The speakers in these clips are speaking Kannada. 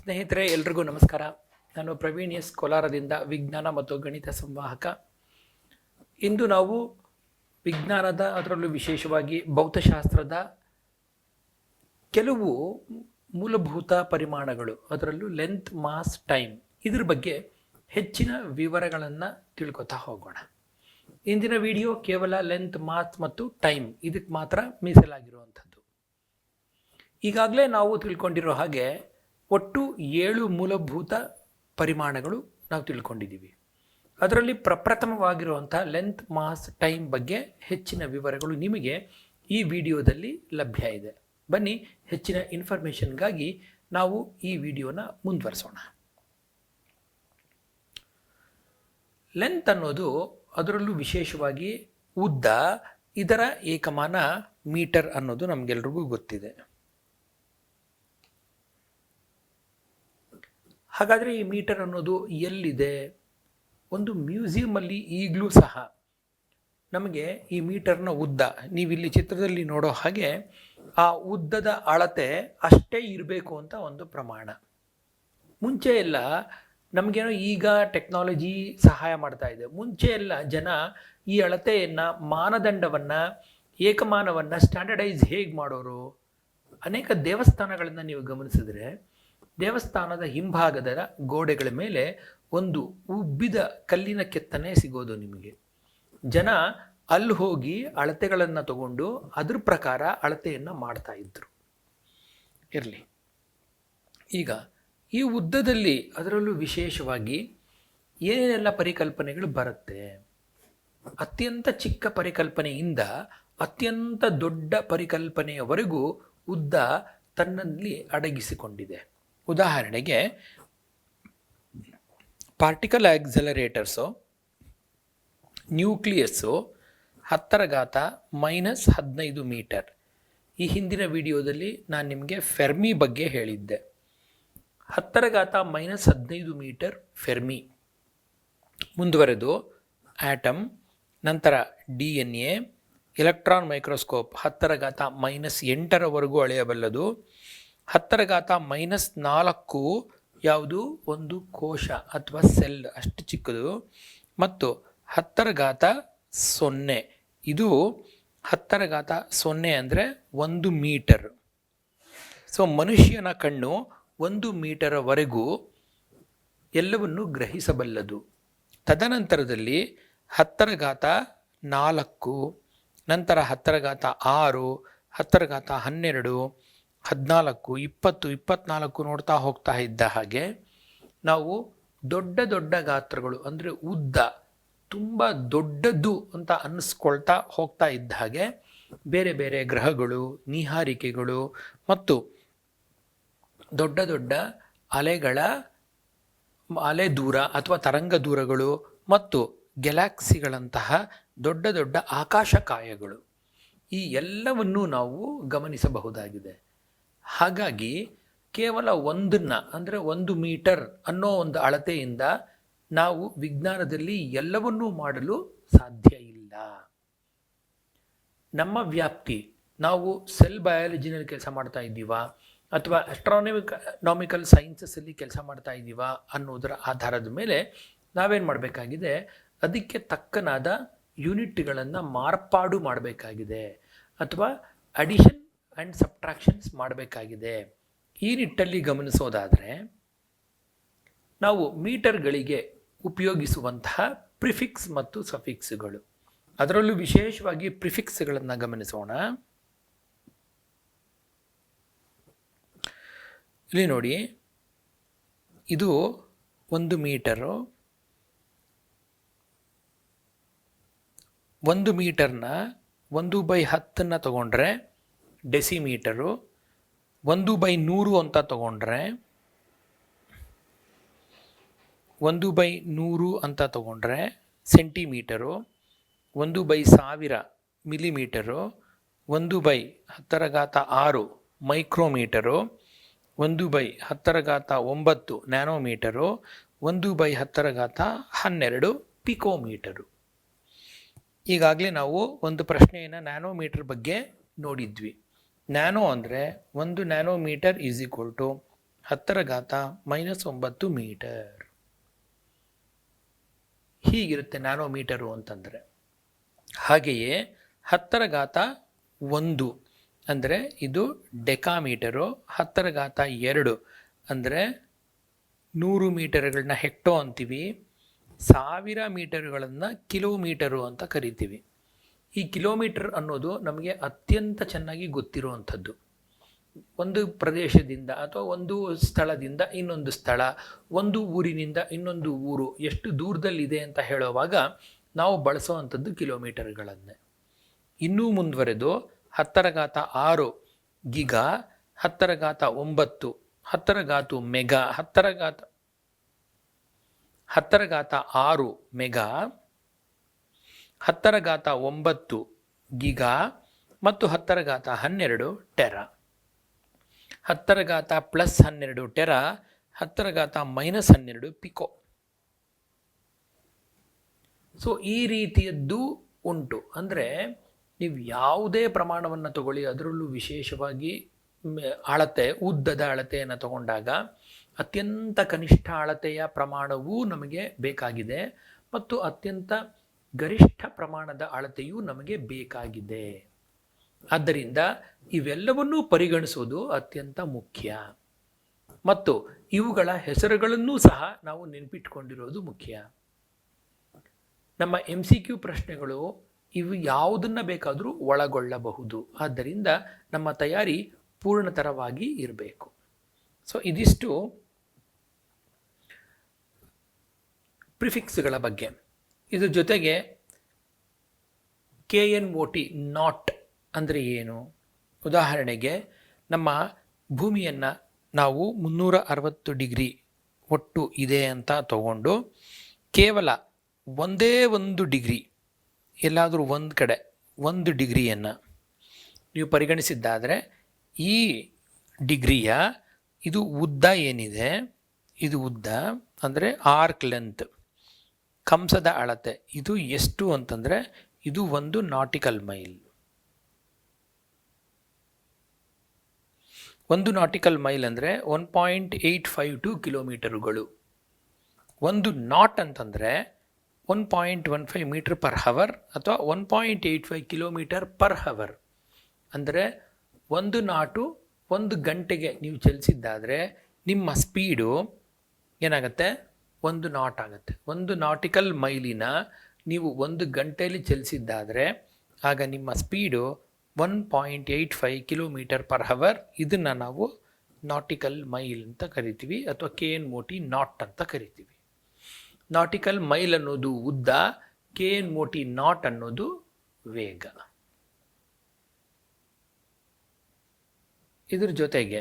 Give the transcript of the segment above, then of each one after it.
ಸ್ನೇಹಿತರೆ ಎಲ್ರಿಗೂ ನಮಸ್ಕಾರ. ನಾನು ಪ್ರವೀಣ್ ಎಸ್ ಕೋಲಾರದಿಂದ ವಿಜ್ಞಾನ ಮತ್ತು ಗಣಿತ ಸಂವಾಹಕ. ಇಂದು ನಾವು ವಿಜ್ಞಾನದ ಅದರಲ್ಲೂ ವಿಶೇಷವಾಗಿ ಭೌತಶಾಸ್ತ್ರದ ಕೆಲವು ಮೂಲಭೂತ ಪರಿಮಾಣಗಳು, ಅದರಲ್ಲೂ ಲೆಂತ್, ಮಾಸ್, ಟೈಮ್, ಇದ್ರ ಬಗ್ಗೆ ಹೆಚ್ಚಿನ ವಿವರಗಳನ್ನು ತಿಳ್ಕೊತಾ ಹೋಗೋಣ. ಇಂದಿನ ವಿಡಿಯೋ ಕೇವಲ ಲೆಂತ್, ಮಾಸ್ ಮತ್ತು ಟೈಮ್ ಇದಕ್ಕೆ ಮಾತ್ರ ಮೀಸಲಾಗಿರುವಂಥದ್ದು. ಈಗಾಗಲೇ ನಾವು ತಿಳ್ಕೊಂಡಿರೋ ಹಾಗೆ ಒಟ್ಟು 7 ಮೂಲಭೂತ ಪರಿಮಾಣಗಳು ನಾವು ತಿಳ್ಕೊಂಡಿದ್ದೀವಿ. ಅದರಲ್ಲಿ ಪ್ರಪ್ರಥಮವಾಗಿರುವಂಥ ಲೆಂತ್, ಮಾಸ್, ಟೈಮ್ ಬಗ್ಗೆ ಹೆಚ್ಚಿನ ವಿವರಗಳು ನಿಮಗೆ ಈ ವಿಡಿಯೋದಲ್ಲಿ ಲಭ್ಯ ಇದೆ. ಬನ್ನಿ, ಹೆಚ್ಚಿನ ಇನ್ಫಾರ್ಮೇಷನ್ಗಾಗಿ ನಾವು ಈ ವಿಡಿಯೋನ ಮುಂದುವರಿಸೋಣ. ಲೆಂತ್ ಅನ್ನೋದು, ಅದರಲ್ಲೂ ವಿಶೇಷವಾಗಿ ಉದ್ದ, ಇದರ ಏಕಮಾನ ಮೀಟರ್ ಅನ್ನೋದು ನಮಗೆಲ್ರಿಗೂ ಗೊತ್ತಿದೆ. ಹಾಗಾದರೆ ಈ ಮೀಟರ್ ಅನ್ನೋದು ಎಲ್ಲಿದೆ? ಒಂದು ಮ್ಯೂಸಿಯಮಲ್ಲಿ ಈಗಲೂ ಸಹ ನಮಗೆ ಈ ಮೀಟರ್ನ ಉದ್ದ, ನೀವಿಲ್ಲಿ ಚಿತ್ರದಲ್ಲಿ ನೋಡೋ ಹಾಗೆ ಆ ಉದ್ದದ ಅಳತೆ ಅಷ್ಟೇ ಇರಬೇಕು ಅಂತ ಒಂದು ಪ್ರಮಾಣ. ಮುಂಚೆ ಎಲ್ಲ ನಮಗೇನೋ ಈಗ ಟೆಕ್ನಾಲಜಿ ಸಹಾಯ ಮಾಡ್ತಾ ಇದೆ. ಮುಂಚೆ ಎಲ್ಲ ಜನ ಈ ಅಳತೆಯನ್ನು, ಮಾನದಂಡವನ್ನು, ಏಕಮಾನವನ್ನು ಸ್ಟ್ಯಾಂಡರ್ಡೈಸ್ ಹೇಗೆ ಮಾಡೋರು? ಅನೇಕ ದೇವಸ್ಥಾನಗಳನ್ನು ನೀವು ಗಮನಿಸಿದ್ರೆ ದೇವಸ್ಥಾನದ ಹಿಂಭಾಗದ ಗೋಡೆಗಳ ಮೇಲೆ ಒಂದು ಉಬ್ಬಿದ ಕಲ್ಲಿನ ಕೆತ್ತನೆ ಸಿಗೋದು ನಿಮಗೆ. ಜನ ಅಲ್ಲಿ ಹೋಗಿ ಅಳತೆಗಳನ್ನು ತಗೊಂಡು ಅದ್ರ ಪ್ರಕಾರ ಅಳತೆಯನ್ನು ಮಾಡ್ತಾ ಇದ್ರು. ಇರಲಿ, ಈಗ ಈ ಉದ್ದದಲ್ಲಿ ಅದರಲ್ಲೂ ವಿಶೇಷವಾಗಿ ಏನೇನೆಲ್ಲ ಪರಿಕಲ್ಪನೆಗಳು ಬರುತ್ತೆ? ಅತ್ಯಂತ ಚಿಕ್ಕ ಪರಿಕಲ್ಪನೆಯಿಂದ ಅತ್ಯಂತ ದೊಡ್ಡ ಪರಿಕಲ್ಪನೆಯವರೆಗೂ ಉದ್ದ ತನ್ನಲ್ಲಿ ಅಡಗಿಸಿಕೊಂಡಿದೆ. ಉದಾಹರಣೆಗೆ, ಪಾರ್ಟಿಕಲ್ ಆಕ್ಸಲರೇಟರ್ಸು, ನ್ಯೂಕ್ಲಿಯಸ್ಸು 10⁻⁻15 ಮೀಟರ್. ಈ ಹಿಂದಿನ ವಿಡಿಯೋದಲ್ಲಿ ನಾನು ನಿಮಗೆ ಫೆರ್ಮಿ ಬಗ್ಗೆ ಹೇಳಿದ್ದೆ. 10⁻15 ಮೀಟರ್ ಫೆರ್ಮಿ. ಮುಂದುವರೆದು ಆಟಮ್, ನಂತರ DNA, ಎಲೆಕ್ಟ್ರಾನ್ ಮೈಕ್ರೋಸ್ಕೋಪ್ 10⁻⁻8 ಅಳೆಯಬಲ್ಲದು. 10⁻⁻4 ಯಾವುದು? ಒಂದು ಕೋಶ ಅಥವಾ ಸೆಲ್, ಅಷ್ಟು ಚಿಕ್ಕದು. ಮತ್ತು 10⁻0, ಇದು 10⁻0 ಅಂದರೆ 1 ಮೀಟರ್. ಸೊ ಮನುಷ್ಯನ ಕಣ್ಣು 1 ಮೀಟರ್ವರೆಗೂ ಎಲ್ಲವನ್ನು ಗ್ರಹಿಸಬಲ್ಲದು. ತದನಂತರದಲ್ಲಿ 10⁻4, ನಂತರ 10⁻6, 10⁻12, 14, 20, 24 ನೋಡ್ತಾ ಹೋಗ್ತಾ ಇದ್ದ ಹಾಗೆ ನಾವು ದೊಡ್ಡ ದೊಡ್ಡ ಗಾತ್ರಗಳು, ಅಂದರೆ ಉದ್ದ ತುಂಬ ದೊಡ್ಡದ್ದು ಅಂತ ಅನ್ನಿಸ್ಕೊಳ್ತಾ ಹೋಗ್ತಾ ಇದ್ದ ಹಾಗೆ ಬೇರೆ ಬೇರೆ ಗ್ರಹಗಳು, ನೀಹಾರಿಕೆಗಳು ಮತ್ತು ದೊಡ್ಡ ದೊಡ್ಡ ಅಲೆ ದೂರ ಅಥವಾ ತರಂಗ ದೂರಗಳು ಮತ್ತು ಗ್ಯಾಲಕ್ಸಿಗಳಂತಹ ದೊಡ್ಡ ದೊಡ್ಡ ಆಕಾಶಕಾಯಗಳು, ಈ ಎಲ್ಲವನ್ನೂ ನಾವು ಗಮನಿಸಬಹುದಾಗಿದೆ. ಹಾಗಾಗಿ ಕೇವಲ ಒಂದನ್ನು, ಅಂದರೆ 1 ಮೀಟರ್ ಅನ್ನೋ ಒಂದು ಅಳತೆಯಿಂದ ನಾವು ವಿಜ್ಞಾನದಲ್ಲಿ ಎಲ್ಲವನ್ನೂ ಮಾಡಲು ಸಾಧ್ಯ ಇಲ್ಲ. ನಮ್ಮ ವ್ಯಾಪ್ತಿ, ನಾವು ಸೆಲ್ ಬಯಾಲಜಿನಲ್ಲಿ ಕೆಲಸ ಮಾಡ್ತಾ ಇದ್ದೀವಾ ಅಥವಾ ಆಸ್ಟ್ರಾನಮಿಕಲ್ ಸೈನ್ಸಸ್ಸಲ್ಲಿ ಕೆಲಸ ಮಾಡ್ತಾ ಇದ್ದೀವಾ ಅನ್ನೋದರ ಆಧಾರದ ಮೇಲೆ ನಾವೇನು ಮಾಡಬೇಕಾಗಿದೆ? ಅದಕ್ಕೆ ತಕ್ಕನಾದ ಯೂನಿಟ್ಗಳನ್ನು ಮಾರ್ಪಾಡು ಮಾಡಬೇಕಾಗಿದೆ ಅಥವಾ ಅಡಿಷನ್ ಆ್ಯಂಡ್ ಸಬ್ಟ್ರಾಕ್ಷನ್ಸ್ ಮಾಡಬೇಕಾಗಿದೆ. ಈ ನಿಟ್ಟಲ್ಲಿ ಗಮನಿಸೋದಾದರೆ ನಾವು ಮೀಟರ್ಗಳಿಗೆ ಉಪಯೋಗಿಸುವಂತಹ ಪ್ರಿಫಿಕ್ಸ್ ಮತ್ತು ಸಫಿಕ್ಸ್ಗಳು, ಅದರಲ್ಲೂ ವಿಶೇಷವಾಗಿ ಪ್ರಿಫಿಕ್ಸ್ಗಳನ್ನು ಗಮನಿಸೋಣ. ಇಲ್ಲಿ ನೋಡಿ, ಇದು 1 ಮೀಟರು. 1 ಮೀಟರ್ನ 1/10 ತಗೊಂಡ್ರೆ ಡೆಸಿಮೀಟರು, 1/100 ಅಂತ ತಗೊಂಡ್ರೆ 1/100 ಅಂತ ತಗೊಂಡ್ರೆ ಸೆಂಟಿಮೀಟರು, 1/1000 ಮಿಲಿಮೀಟರು, 1/10⁻6 ಮೈಕ್ರೋಮೀಟರು, 1/10⁻9 ನ್ಯಾನೋಮೀಟರು, 1/10⁻12 ಪಿಕೋಮೀಟರು. ಈಗಾಗಲೇ ನಾವು ಒಂದು ಪ್ರಶ್ನೆಯನ್ನು ನ್ಯಾನೋಮೀಟರ್ ಬಗ್ಗೆ ನೋಡಿದ್ವಿ. ನ್ಯಾನೋ ಅಂದರೆ 1 nanometre is equal to 10⁻⁻9 metre. ಹೀಗಿರುತ್ತೆ ನ್ಯಾನೋಮೀಟರು ಅಂತಂದರೆ. ಹಾಗೆಯೇ 10⁻1 ಅಂದರೆ ಇದು ಡೆಕಾಮೀಟರು, 10⁻2 ಅಂದರೆ 100 ಮೀಟರ್ಗಳನ್ನ ಹೆಕ್ಟೋ ಅಂತೀವಿ, 1000 ಮೀಟರ್ಗಳನ್ನು ಕಿಲೋಮೀಟರು ಅಂತ ಕರಿತೀವಿ. ಈ ಕಿಲೋಮೀಟರ್ ಅನ್ನೋದು ನಮಗೆ ಅತ್ಯಂತ ಚೆನ್ನಾಗಿ ಗೊತ್ತಿರುವಂಥದ್ದು. ಒಂದು ಪ್ರದೇಶದಿಂದ ಅಥವಾ ಒಂದು ಸ್ಥಳದಿಂದ ಇನ್ನೊಂದು ಸ್ಥಳ, ಒಂದು ಊರಿನಿಂದ ಇನ್ನೊಂದು ಊರು ಎಷ್ಟು ದೂರದಲ್ಲಿದೆ ಅಂತ ಹೇಳುವಾಗ ನಾವು ಬಳಸುವಂಥದ್ದು ಕಿಲೋಮೀಟರ್ಗಳನ್ನೇ. ಇನ್ನೂ ಮುಂದುವರೆದು 10⁻6 ಗಿಗಾ, 10⁻9 10 ಮೆಗಾ, 10⁻6 ಮೆಗಾ, 10⁻9 ಗಿಗಾ ಮತ್ತು 10⁻12 ಟೆರಾ. 10⁻+12 Terra, 10⁻−12 pico. ಸೊ ಈ ರೀತಿಯದ್ದು ಉಂಟು. ಅಂದರೆ ನೀವು ಯಾವುದೇ ಪ್ರಮಾಣವನ್ನು ತಗೊಳ್ಳಿ, ಅದರಲ್ಲೂ ವಿಶೇಷವಾಗಿ ಅಳತೆ, ಉದ್ದದ ಅಳತೆಯನ್ನು ತಗೊಂಡಾಗ ಅತ್ಯಂತ ಕನಿಷ್ಠ ಅಳತೆಯ ಪ್ರಮಾಣವೂ ನಮಗೆ ಬೇಕಾಗಿದೆ ಮತ್ತು ಅತ್ಯಂತ ಗರಿಷ್ಠ ಪ್ರಮಾಣದ ಅಳತೆಯೂ ನಮಗೆ ಬೇಕಾಗಿದೆ. ಆದ್ದರಿಂದ ಇವೆಲ್ಲವನ್ನೂ ಪರಿಗಣಿಸುವುದು ಅತ್ಯಂತ ಮುಖ್ಯ ಮತ್ತು ಇವುಗಳ ಹೆಸರುಗಳನ್ನೂ ಸಹ ನಾವು ನೆನಪಿಟ್ಕೊಂಡಿರೋದು ಮುಖ್ಯ. ನಮ್ಮ MCQ ಪ್ರಶ್ನೆಗಳು ಇವು ಯಾವುದನ್ನು ಬೇಕಾದರೂ ಒಳಗೊಳ್ಳಬಹುದು. ಆದ್ದರಿಂದ ನಮ್ಮ ತಯಾರಿ ಪೂರ್ಣತರವಾಗಿ ಇರಬೇಕು. ಸೊ ಇದಿಷ್ಟು ಪ್ರಿಫಿಕ್ಸ್ಗಳ ಬಗ್ಗೆ. ಇದ್ರ ಜೊತೆಗೆ KNOT ನಾಟ್ ಅಂದರೆ ಏನು? ಉದಾಹರಣೆಗೆ ನಮ್ಮ ಭೂಮಿಯನ್ನು ನಾವು 360 ಡಿಗ್ರಿ ಒಟ್ಟು ಇದೆ ಅಂತ ತಗೊಂಡು ಕೇವಲ ಒಂದೇ ಒಂದು ಡಿಗ್ರಿ, ಎಲ್ಲಾದರೂ ಒಂದು ಕಡೆ 1 ಡಿಗ್ರಿಯನ್ನು ನೀವು ಪರಿಗಣಿಸಿದ್ದಾದರೆ ಈ ಡಿಗ್ರಿಯ ಇದು ಉದ್ದ ಏನಿದೆ, ಇದು ಉದ್ದ ಅಂದರೆ ಆರ್ಕ್ ಲೆಂತ್, ಕಂಸದ ಅಳತೆ, ಇದು ಎಷ್ಟು ಅಂತಂದರೆ ಇದು 1 ನಾಟಿಕಲ್ ಮೈಲ್. 1 ನಾಟಿಕಲ್ ಮೈಲ್ ಅಂದರೆ 1.852 ಕಿಲೋಮೀಟರುಗಳು. 1 ನಾಟ್ ಅಂತಂದರೆ 1.15 ಮೀಟರ್ ಪರ್ ಹವರ್ ಅಥವಾ 1.85 ಕಿಲೋಮೀಟರ್ ಪರ್ ಹವರ್. ಅಂದರೆ 1 ನಾಟು 1 ಗಂಟೆಗೆ ನೀವು ಚಲಿಸಿದ್ದಾದರೆ ನಿಮ್ಮ ಸ್ಪೀಡು ಏನಾಗುತ್ತೆ? 1 ನಾಟ್ ಆಗುತ್ತೆ. 1 ನಾಟಿಕಲ್ ಮೈಲಿನ ನೀವು 1 ಗಂಟೆಯಲ್ಲಿ ಚಲಿಸಿದ್ದಾದರೆ ಆಗ ನಿಮ್ಮ ಸ್ಪೀಡು 1.85 ಕಿಲೋಮೀಟರ್ ಪರ್ ಹವರ್. ಇದನ್ನು ನಾವು ನಾಟಿಕಲ್ ಮೈಲ್ ಅಂತ ಕರಿತೀವಿ ಅಥವಾ KNOT ನಾಟ್ ಅಂತ ಕರಿತೀವಿ. ನಾಟಿಕಲ್ ಮೈಲ್ ಅನ್ನೋದು ಉದ್ದ, KNOT ನಾಟ್ ಅನ್ನೋದು ವೇಗ. ಇದ್ರ ಜೊತೆಗೆ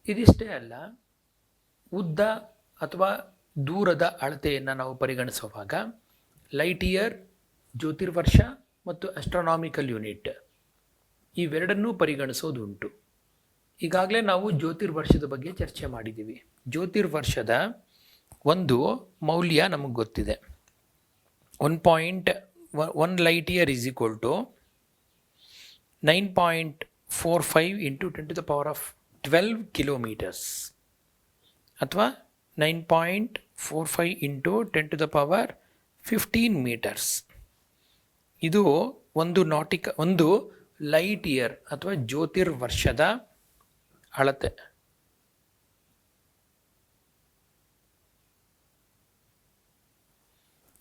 ಇದಿಷ್ಟೇ ಅಲ್ಲ, ಉದ್ದ ಅಥವಾ ದೂರದ ಅಳತೆಯನ್ನು ನಾವು ಪರಿಗಣಿಸುವಾಗ ಲೈಟ್ ಇಯರ್, ಜ್ಯೋತಿರ್ವರ್ಷ ಮತ್ತು ಆಸ್ಟ್ರಾನಾಮಿಕಲ್ ಯೂನಿಟ್ ಇವೆರಡನ್ನೂ ಪರಿಗಣಿಸೋದುಂಟು. ಈಗಾಗಲೇ ನಾವು ಜ್ಯೋತಿರ್ವರ್ಷದ ಬಗ್ಗೆ ಚರ್ಚೆ ಮಾಡಿದ್ದೀವಿ. ಜ್ಯೋತಿರ್ವರ್ಷದ ಒಂದು ಮೌಲ್ಯ ನಮಗೆ ಗೊತ್ತಿದೆ. 1 light year is equal to 9.45 × 10⁻12 kilometres ಅಥವಾ 9.45 × 10⁻15 ಮೀಟರ್ಸ್. ಇದು ಒಂದು ಲೈಟ್ ಇಯರ್ ಅಥವಾ ಜ್ಯೋತಿರ್ವರ್ಷದ ಅಳತೆ.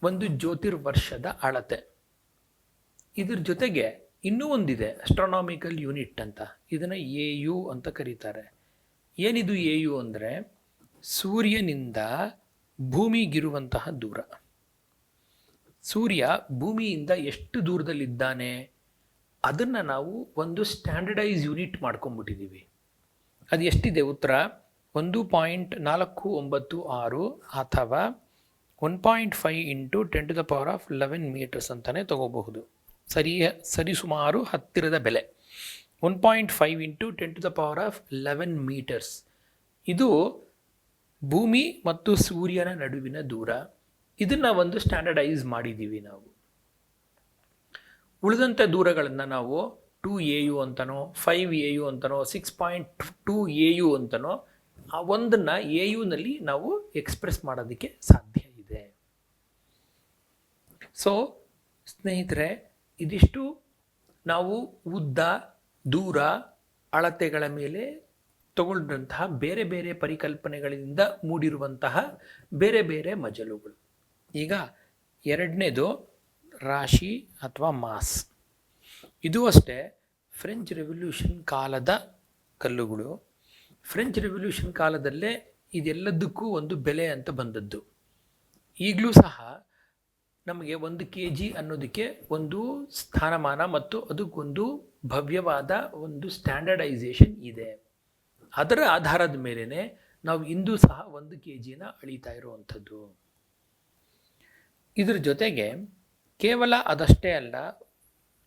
ಒಂದು ಜ್ಯೋತಿರ್ವರ್ಷದ ಅಳತೆ. ಇದ್ರ ಜೊತೆಗೆ ಇನ್ನೂ ಒಂದಿದೆ, ಆಸ್ಟ್ರಾನಾಮಿಕಲ್ ಯೂನಿಟ್ ಅಂತ. ಇದನ್ನು AU ಅಂತ ಕರೀತಾರೆ. ಏನಿದು AU ಅಂದರೆ ಸೂರ್ಯನಿಂದ ಭೂಮಿಗಿರುವಂತಹ ದೂರ. ಸೂರ್ಯ ಭೂಮಿಯಿಂದ ಎಷ್ಟು ದೂರದಲ್ಲಿದ್ದಾನೆ ಅದನ್ನು ನಾವು ಒಂದು ಸ್ಟ್ಯಾಂಡರ್ಡೈಸ್ ಯೂನಿಟ್ ಮಾಡ್ಕೊಂಡ್ಬಿಟ್ಟಿದ್ದೀವಿ. ಅದು ಎಷ್ಟಿದೆ? ಉತ್ತರ 1.496 ಅಥವಾ 1.5 × 10⁻11 ಮೀಟರ್ಸ್ ಅಂತಲೇ ತಗೋಬಹುದು. ಸರಿಸುಮಾರು ಹತ್ತಿರದ ಬೆಲೆ 1.5 × 10⁻11 ಮೀಟರ್ಸ್. ಇದು ಭೂಮಿ ಮತ್ತು ಸೂರ್ಯನ ನಡುವಿನ ದೂರ. ಇದನ್ನು ಒಂದು ಸ್ಟ್ಯಾಂಡರ್ಡೈಸ್ ಮಾಡಿದ್ದೀವಿ ನಾವು. ಉಳಿದಂಥ ದೂರಗಳನ್ನು ನಾವು 2AU ಅಂತನೋ 5AU ಅಂತನೋ 6.2AU ಅಂತನೋ ಆ ಒಂದನ್ನು ಎ ಯುನಲ್ಲಿ ನಾವು ಎಕ್ಸ್ಪ್ರೆಸ್ ಮಾಡೋದಕ್ಕೆ ಸಾಧ್ಯ ಇದೆ. ಸೊ ಸ್ನೇಹಿತರೆ, ಇದಿಷ್ಟು ನಾವು ಉದ್ದ, ದೂರ, ಅಳತೆಗಳ ಮೇಲೆ ತಗೊಂಡಂತಹ ಬೇರೆ ಬೇರೆ ಪರಿಕಲ್ಪನೆಗಳಿಂದ ಮೂಡಿರುವಂತಹ ಬೇರೆ ಬೇರೆ ಮಜಲುಗಳು. ಈಗ ಎರಡನೇದು ರಾಶಿ ಅಥವಾ ಮಾಸ್. ಇದು ಅಷ್ಟೇ ಫ್ರೆಂಚ್ ರೆವಲ್ಯೂಷನ್ ಕಾಲದ ಕಲ್ಲುಗಳು. ಫ್ರೆಂಚ್ ರೆವಲ್ಯೂಷನ್ ಕಾಲದಲ್ಲೇ ಇದೆಲ್ಲದಕ್ಕೂ ಒಂದು ಬೆಲೆ ಅಂತ ಬಂದದ್ದು. ಈಗಲೂ ಸಹ ನಮಗೆ 1 kg ಅನ್ನೋದಕ್ಕೆ ಒಂದು ಸ್ಥಾನಮಾನ ಮತ್ತು ಅದಕ್ಕೊಂದು ಭವ್ಯವಾದ ಒಂದು ಸ್ಟ್ಯಾಂಡರ್ಡೈಸೇಷನ್ ಇದೆ. ಅದರ ಆಧಾರದ ಮೇಲೇ ನಾವು ಇಂದು ಸಹ 1 kgನ ಅಳೀತಾ ಇರುವಂಥದ್ದು. ಇದ್ರ ಜೊತೆಗೆ ಕೇವಲ ಅದಷ್ಟೇ ಅಲ್ಲ,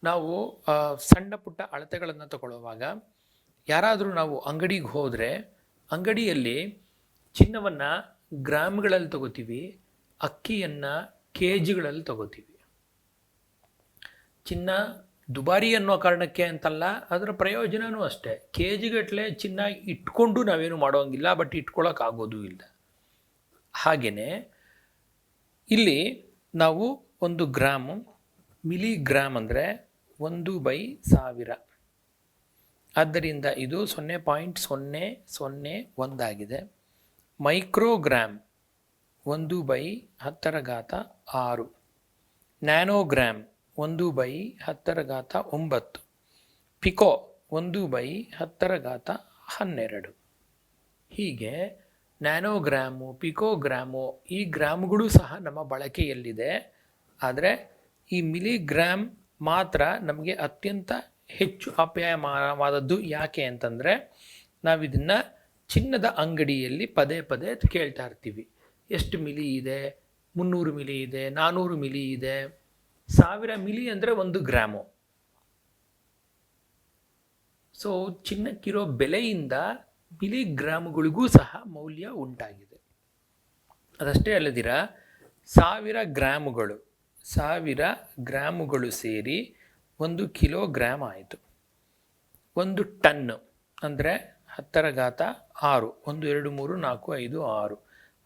ನಾವು ಸಣ್ಣ ಪುಟ್ಟ ಅಳತೆಗಳನ್ನು ತಗೊಳ್ಳುವಾಗ ಯಾರಾದರೂ ನಾವು ಅಂಗಡಿಗೆ ಹೋದರೆ ಅಂಗಡಿಯಲ್ಲಿ ಚಿನ್ನವನ್ನು ಗ್ರಾಮ್ಗಳಲ್ಲಿ ತಗೋತೀವಿ, ಅಕ್ಕಿಯನ್ನು KGಗಳಲ್ಲಿ ತಗೋತೀವಿ. ಚಿನ್ನ ದುಬಾರಿ ಅನ್ನೋ ಕಾರಣಕ್ಕೆ ಅಂತಲ್ಲ, ಅದರ ಪ್ರಯೋಜನವೂ ಅಷ್ಟೇ. KG-ಗಟ್ಟಲೆ ಚಿನ್ನ ಇಟ್ಕೊಂಡು ನಾವೇನು ಮಾಡೋಂಗಿಲ್ಲ, ಬಟ್ ಇಟ್ಕೊಳ್ಳೋಕ್ಕಾಗೋದು ಇಲ್ಲ. ಹಾಗೆಯೇ ಇಲ್ಲಿ ನಾವು 1 ಗ್ರಾಮು, ಮಿಲಿಗ್ರಾಮ್ ಅಂದರೆ 1/1000. ಆದ್ದರಿಂದ ಇದು 0.001 ಆಗಿದೆ. Microgram 1/10⁻6, nanogram 1/10⁻9, pico 1/10⁻12. ಹೀಗೆ ನ್ಯಾನೋಗ್ರಾಮು, ಪಿಕೋಗ್ರಾಮು ಈ ಗ್ರಾಮ್ಗಳು ಸಹ ನಮ್ಮ ಬಳಕೆಯಲ್ಲಿದೆ. ಆದರೆ ಈ ಮಿಲಿಗ್ರಾಮ್ ಮಾತ್ರ ನಮಗೆ ಅತ್ಯಂತ ಹೆಚ್ಚು ಅಪ್ಯಾಯಮಾನವಾದದ್ದು. ಯಾಕೆ ಅಂತಂದರೆ ನಾವಿದನ್ನು ಚಿನ್ನದ ಅಂಗಡಿಯಲ್ಲಿ ಪದೇ ಪದೇ ಕೇಳ್ತಾ ಇರ್ತೀವಿ. ಎಷ್ಟು ಮಿಲಿ ಇದೆ? 300 ಮಿಲಿ ಇದೆ, 400 ಮಿಲಿ ಇದೆ. 1000 ಮಿಲಿ ಅಂದರೆ 1 ಗ್ರಾಮು. ಸೊ ಚಿನ್ನಕ್ಕಿರೋ ಬೆಲೆಯಿಂದ ಮಿಲಿಗ್ರಾಮ್ಗಳಿಗೂ ಸಹ ಮೌಲ್ಯ ಉಂಟಾಗಿದೆ. ಅದಷ್ಟೇ ಅಲ್ಲದಿರ 1000 ಗ್ರಾಮುಗಳು ಸೇರಿ 1 ಕಿಲೋಗ್ರಾಮ್ ಆಯಿತು. 1 ಟನ್ನು ಅಂದರೆ 10⁻6, 1 2 3 4 5 6,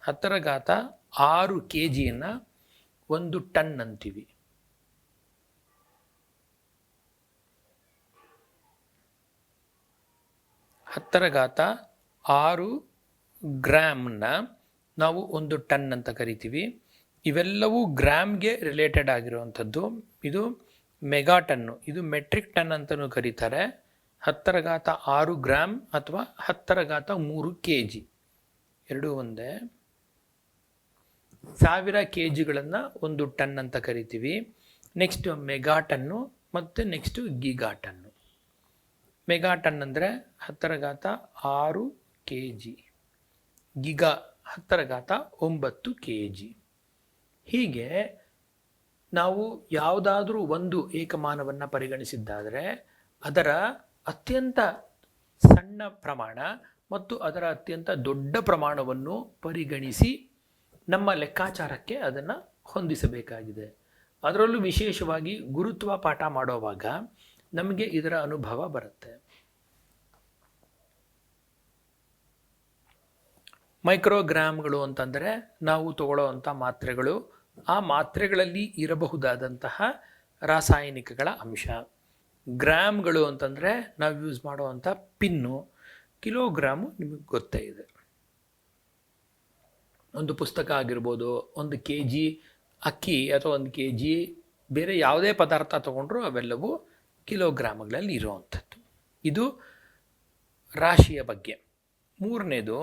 10⁻6 kgಯನ್ನು 1 ಟನ್ ಅಂತೀವಿ. ಹತ್ತರ 6 ಗ್ರಾಮ್ನ ನಾವು 1 ಟನ್ ಅಂತ ಕರಿತೀವಿ. ಇವೆಲ್ಲವೂ ಗ್ರಾಮ್ಗೆ ರಿಲೇಟೆಡ್ ಆಗಿರುವಂಥದ್ದು. ಇದು ಮೆಗಾಟನ್ನು, ಇದು ಮೆಟ್ರಿಕ್ ಟನ್ ಅಂತಲೂ ಕರೀತಾರೆ. 10⁻6 ಗ್ರಾಮ್ ಅಥವಾ 10⁻3 kg ಎರಡೂ ಒಂದೇ. 1000 kgಗಳನ್ನು 1 ಟನ್ ಅಂತ ಕರಿತೀವಿ. ನೆಕ್ಸ್ಟ್ ಮೆಗಾಟನ್ನು ಮತ್ತು ನೆಕ್ಸ್ಟು ಗಿಗಾಟನ್ನು. ಮೆಗಾಟನ್ ಅಂದರೆ 10⁻6 kg, ಗಿಗಾ 10⁻9 kg. ಹೀಗೆ ನಾವು ಯಾವುದಾದ್ರೂ ಒಂದು ಏಕಮಾನವನ್ನು ಪರಿಗಣಿಸಿದ್ದಾದರೆ ಅದರ ಅತ್ಯಂತ ಸಣ್ಣ ಪ್ರಮಾಣ ಮತ್ತು ಅದರ ಅತ್ಯಂತ ದೊಡ್ಡ ಪ್ರಮಾಣವನ್ನು ಪರಿಗಣಿಸಿ ನಮ್ಮ ಲೆಕ್ಕಾಚಾರಕ್ಕೆ ಅದನ್ನು ಹೊಂದಿಸಬೇಕಾಗಿದೆ. ಅದರಲ್ಲೂ ವಿಶೇಷವಾಗಿ ಗುರುತ್ವ ಪಾಠ ಮಾಡುವಾಗ ನಮಗೆ ಇದರ ಅನುಭವ ಬರುತ್ತೆ. ಮೈಕ್ರೋಗ್ರಾಮ್ಗಳು ಅಂತಂದರೆ ನಾವು ತಗೊಳ್ಳೋವಂಥ ಮಾತ್ರೆಗಳು, ಆ ಮಾತ್ರೆಗಳಲ್ಲಿ ಇರಬಹುದಾದಂತಹ ರಾಸಾಯನಿಕಗಳ ಅಂಶ. ಗ್ರಾಮ್ಗಳು ಅಂತಂದರೆ ನಾವು ಯೂಸ್ ಮಾಡುವಂಥ ಪಿನ್ನು. ಕಿಲೋಗ್ರಾಮು ನಿಮಗೆ ಗೊತ್ತೇ ಇದೆ. ಒಂದು ಪುಸ್ತಕ ಆಗಿರ್ಬೋದು, 1 kg ಅಕ್ಕಿ ಅಥವಾ 1 kg ಬೇರೆ ಯಾವುದೇ ಪದಾರ್ಥ ತಗೊಂಡ್ರೂ ಅವೆಲ್ಲವೂ ಕಿಲೋಗ್ರಾಮ್ಗಳಲ್ಲಿ ಇರುವಂಥದ್ದು. ಇದು ರಾಶಿಯ ಬಗ್ಗೆ. ಮೂರನೇದು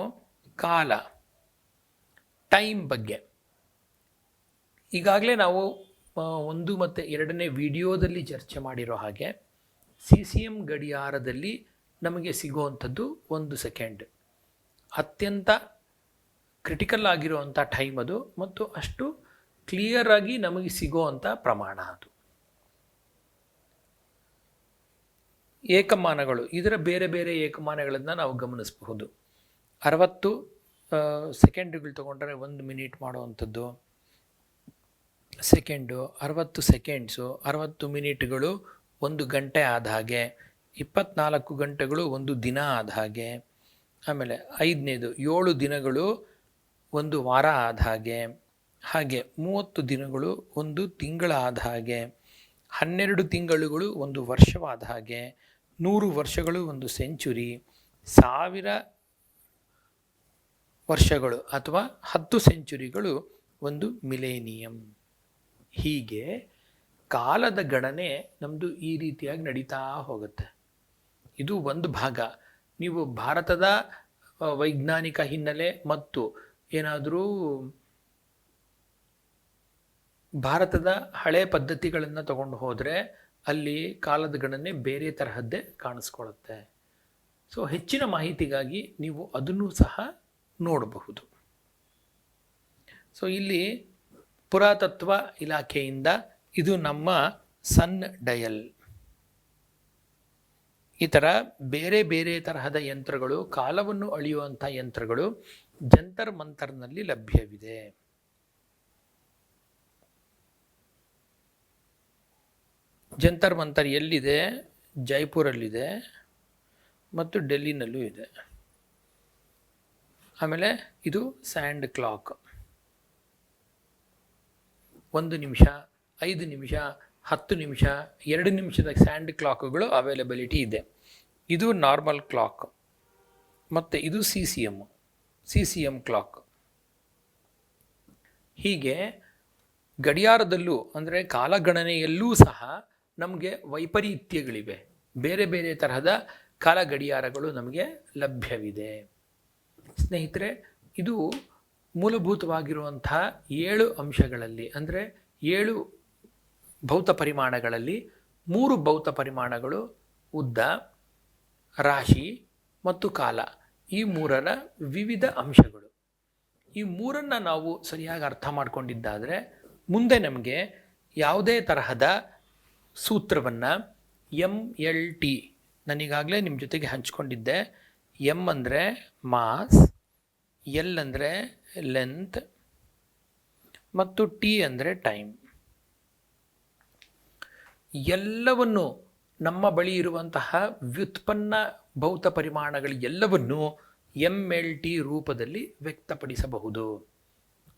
ಕಾಲ, ಟೈಮ್ ಬಗ್ಗೆ. ಈಗಾಗಲೇ ನಾವು 1 ಮತ್ತು 2ನೇ ವಿಡಿಯೋದಲ್ಲಿ ಚರ್ಚೆ ಮಾಡಿರೋ ಹಾಗೆ CCM ಗಡಿಯಾರದಲ್ಲಿ ನಮಗೆ ಸಿಗುವಂಥದ್ದು 1 ಸೆಕೆಂಡ್. ಅತ್ಯಂತ ಕ್ರಿಟಿಕಲ್ ಆಗಿರುವಂಥ ಟೈಮ್ ಅದು, ಮತ್ತು ಅಷ್ಟು ಕ್ಲಿಯರಾಗಿ ನಮಗೆ ಸಿಗುವಂಥ ಪ್ರಮಾಣ ಅದು. ಏಕಮಾನಗಳು, ಇದರ ಬೇರೆ ಬೇರೆ ಏಕಮಾನಗಳನ್ನು ನಾವು ಗಮನಿಸಬಹುದು. 60 ಸೆಕೆಂಡುಗಳು ತಗೊಂಡ್ರೆ 1 ಮಿನಿಟ್ ಮಾಡುವಂಥದ್ದು ಸೆಕೆಂಡು, 60 ಸೆಕೆಂಡ್ಸು 60 ಮಿನಿಟ್ಗಳು 1 ಗಂಟೆ ಆದ ಹಾಗೆ, 24 ಗಂಟೆಗಳು 1 ದಿನ ಆದ ಹಾಗೆ, ಆಮೇಲೆ 5ನೇದು 7 ದಿನಗಳು ಒಂದು ವಾರ ಆದ ಹಾಗೆ, ಹಾಗೆ 30 ದಿನಗಳು ಒಂದು ತಿಂಗಳ ಆದ ಹಾಗೆ, 12 ತಿಂಗಳುಗಳು ಒಂದು ವರ್ಷವಾದ ಹಾಗೆ, 100 ವರ್ಷಗಳು ಒಂದು ಸೆಂಚುರಿ, 1000 ವರ್ಷಗಳು ಅಥವಾ 10 ಸೆಂಚುರಿಗಳು ಒಂದು ಮಿಲೇನಿಯಂ. ಹೀಗೆ ಕಾಲದ ಗಣನೆ ನಮ್ಮದು ಈ ರೀತಿಯಾಗಿ ನಡೀತಾ ಹೋಗುತ್ತೆ. ಇದು ಒಂದು ಭಾಗ. ನೀವು ಭಾರತದ ವೈಜ್ಞಾನಿಕ ಹಿನ್ನೆಲೆ ಮತ್ತು ಏನಾದರೂ ಭಾರತದ ಹಳೆ ಪದ್ಧತಿಗಳನ್ನು ತಗೊಂಡು ಹೋದರೆ ಅಲ್ಲಿ ಕಾಲದ ಗಣನೆ ಬೇರೆ ತರಹದ್ದೇ ಕಾಣಿಸ್ಕೊಳ್ಳುತ್ತೆ. ಸೊ ಹೆಚ್ಚಿನ ಮಾಹಿತಿಗಾಗಿ ನೀವು ಅದನ್ನು ಸಹ ನೋಡಬಹುದು. ಸೊ ಇಲ್ಲಿ ಪುರಾತತ್ವ ಇಲಾಖೆಯಿಂದ ಇದು ನಮ್ಮ ಸನ್ ಡಯಲ್. ಈ ಥರ ಬೇರೆ ಬೇರೆ ತರಹದ ಯಂತ್ರಗಳು, ಕಾಲವನ್ನು ಅಳೆಯುವಂಥ ಯಂತ್ರಗಳು ಜಂತರ್ ಮಂತರ್ನಲ್ಲಿ ಲಭ್ಯವಿದೆ. ಜಂತರ್ ಮಂತರ್ ಎಲ್ಲಿದೆ? ಜೈಪುರಲ್ಲಿದೆ ಮತ್ತು ಡೆಲ್ಲಿನಲ್ಲೂ ಇದೆ. ಆಮೇಲೆ ಇದು ಸ್ಯಾಂಡ್ ಕ್ಲಾಕ್. 1 ನಿಮಿಷ, 5 ನಿಮಿಷ, 10 ನಿಮಿಷ, 2 ನಿಮಿಷದ ಸ್ಯಾಂಡ್ ಕ್ಲಾಕ್ಗಳು ಅವೈಲಬಿಲಿಟಿ ಇದೆ. ಇದು ನಾರ್ಮಲ್ ಕ್ಲಾಕ್ ಮತ್ತು ಇದು ಸಿ ಸಿ ಎಮ್ ಕ್ಲಾಕ್. ಹೀಗೆ ಗಡಿಯಾರದಲ್ಲೂ ಅಂದರೆ ಕಾಲಗಣನೆಯಲ್ಲೂ ಸಹ ನಮಗೆ ವೈಪರೀತ್ಯಗಳಿವೆ. ಬೇರೆ ಬೇರೆ ತರಹದ ಕಾಲ ಗಡಿಯಾರಗಳು ನಮಗೆ ಲಭ್ಯವಿದೆ. ಸ್ನೇಹಿತರೆ, ಇದು ಮೂಲಭೂತವಾಗಿರುವಂತಹ 7 ಅಂಶಗಳಲ್ಲಿ, ಅಂದರೆ 7 ಭೌತ ಪರಿಮಾಣಗಳಲ್ಲಿ 3 ಭೌತ ಪರಿಮಾಣಗಳು ಉದ್ದ, ರಾಶಿ ಮತ್ತು ಕಾಲ. ಈ 3ರ ವಿವಿಧ ಅಂಶಗಳು. ಈ 3ನ್ನು ನಾವು ಸರಿಯಾಗಿ ಅರ್ಥ ಮಾಡಿಕೊಂಡಿದ್ದಾದರೆ ಮುಂದೆ ನಮಗೆ ಯಾವುದೇ ತರಹದ ಸೂತ್ರವನ್ನು MLT, ನಾನೀಗಾಗಲೇ ನಿಮ್ಮ ಜೊತೆಗೆ ಹಂಚ್ಕೊಂಡಿದ್ದೆ. ಎಮ್ ಅಂದರೆ ಮಾಸ್, ಎಲ್ ಅಂದರೆ ಲೆಂತ್ ಮತ್ತು ಟಿ ಅಂದರೆ ಟೈಮ್. ಎಲ್ಲವನ್ನು ನಮ್ಮ ಬಳಿ ಇರುವಂತಹ ವ್ಯುತ್ಪನ್ನ ಭೌತ ಪರಿಮಾಣಗಳು ಎಲ್ಲವನ್ನೂ MLT ರೂಪದಲ್ಲಿ ವ್ಯಕ್ತಪಡಿಸಬಹುದು.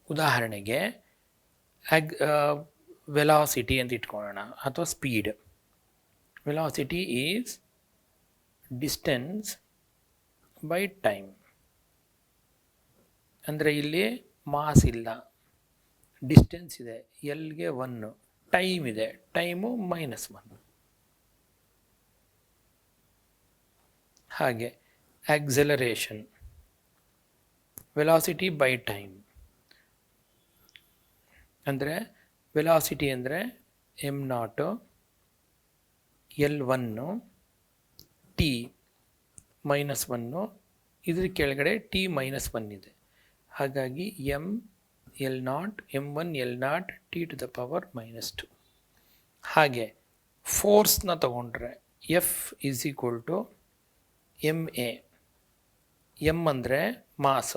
ಉದಾಹರಣೆಗೆ ವೆಲಾಸಿಟಿ ಅಂತ ಇಟ್ಕೊಳ್ಳೋಣ, ಅಥವಾ speed. Velocity is distance by time. ಅಂದರೆ ಇಲ್ಲಿ ಮಾಸ್ ಇಲ್ಲ, ಡಿಸ್ಟೆನ್ಸ್ ಇದೆ, ಎಲ್ಗೆ 1, ಟೈಮ್ ಇದೆ, ಟೈಮು -1. ಹಾಗೆ ಆಕ್ಸೆಲರೇಷನ್, ವೆಲಾಸಿಟಿ ಬೈ ಟೈಮ್. ಅಂದರೆ ವೆಲಾಸಿಟಿ ಅಂದರೆ m0, L1, t -1, ಇದ್ರ ಕೆಳಗಡೆ t -1 ಇದೆ. ಹಾಗಾಗಿ m(L0), m1 L0 t to the power -2. ಹಾಗೆ ಫೋರ್ಸ್ನ ತಗೊಂಡ್ರೆ F = ma. m ಅಂದರೆ ಮಾಸ್,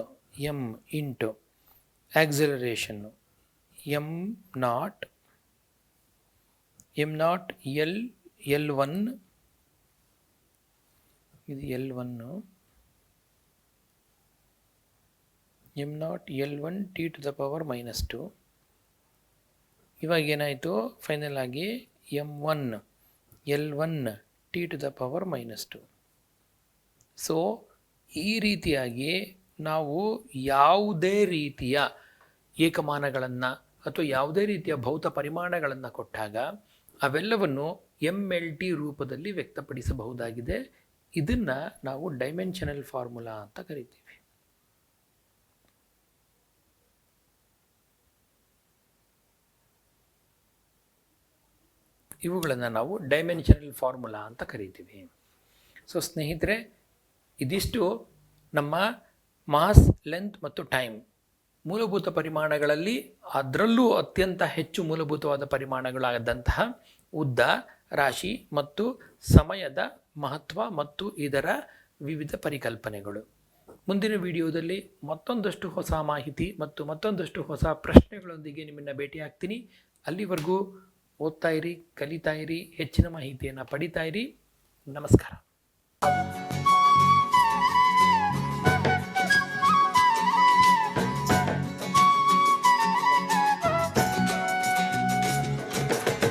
m ಇಂಟು ಆಕ್ಸೆಲರೇಷನ್ನು m0 L1, ಇದು L1, m0 L1 t to the power -2. ಇವಾಗ ಏನಾಯಿತು? ಫೈನಲ್ ಆಗಿ m1 L1 t to the power -2. So ಈ ರೀತಿಯಾಗಿ ನಾವು ಯಾವುದೇ ರೀತಿಯ ಏಕಮಾನಗಳನ್ನು ಅಥವಾ ಯಾವುದೇ ರೀತಿಯ ಭೌತ ಪರಿಮಾಣಗಳನ್ನು ಕೊಟ್ಟಾಗ ಅವೆಲ್ಲವನ್ನು MLT ರೂಪದಲ್ಲಿ ವ್ಯಕ್ತಪಡಿಸಬಹುದಾಗಿದೆ. ಇದನ್ನು ನಾವು ಡೈಮೆನ್ಷನಲ್ ಫಾರ್ಮುಲಾ ಅಂತ ಕರಿತೀವಿ. ಇವುಗಳನ್ನು ನಾವು ಡೈಮೆನ್ಷನಲ್ ಫಾರ್ಮುಲಾ ಅಂತ ಕರಿತೀವಿ. ಸೊ ಸ್ನೇಹಿತರೆ, ಇದಿಷ್ಟು ನಮ್ಮ ಮಾಸ್, ಲೆಂತ್ ಮತ್ತು ಟೈಮ್ ಮೂಲಭೂತ ಪರಿಮಾಣಗಳಲ್ಲಿ, ಅದರಲ್ಲೂ ಅತ್ಯಂತ ಹೆಚ್ಚು ಮೂಲಭೂತವಾದ ಪರಿಮಾಣಗಳಾದಂತಹ ಉದ್ದ, ರಾಶಿ ಮತ್ತು ಸಮಯದ ಮಹತ್ವ ಮತ್ತು ಇದರ ವಿವಿಧ ಪರಿಕಲ್ಪನೆಗಳು. ಮುಂದಿನ ವಿಡಿಯೋದಲ್ಲಿ ಮತ್ತೊಂದಷ್ಟು ಹೊಸ ಮಾಹಿತಿ ಮತ್ತು ಮತ್ತೊಂದಷ್ಟು ಹೊಸ ಪ್ರಶ್ನೆಗಳೊಂದಿಗೆ ನಿಮ್ಮನ್ನು ಭೇಟಿಯಾಗ್ತೀನಿ. ಅಲ್ಲಿವರೆಗೂ ಓದ್ತಾ ಇರಿ, ಕಲಿತಾ ಇರಿ, ಹೆಚ್ಚಿನ ಮಾಹಿತಿಯನ್ನು ಪಡಿತಾ ಇರಿ. ನಮಸ್ಕಾರ.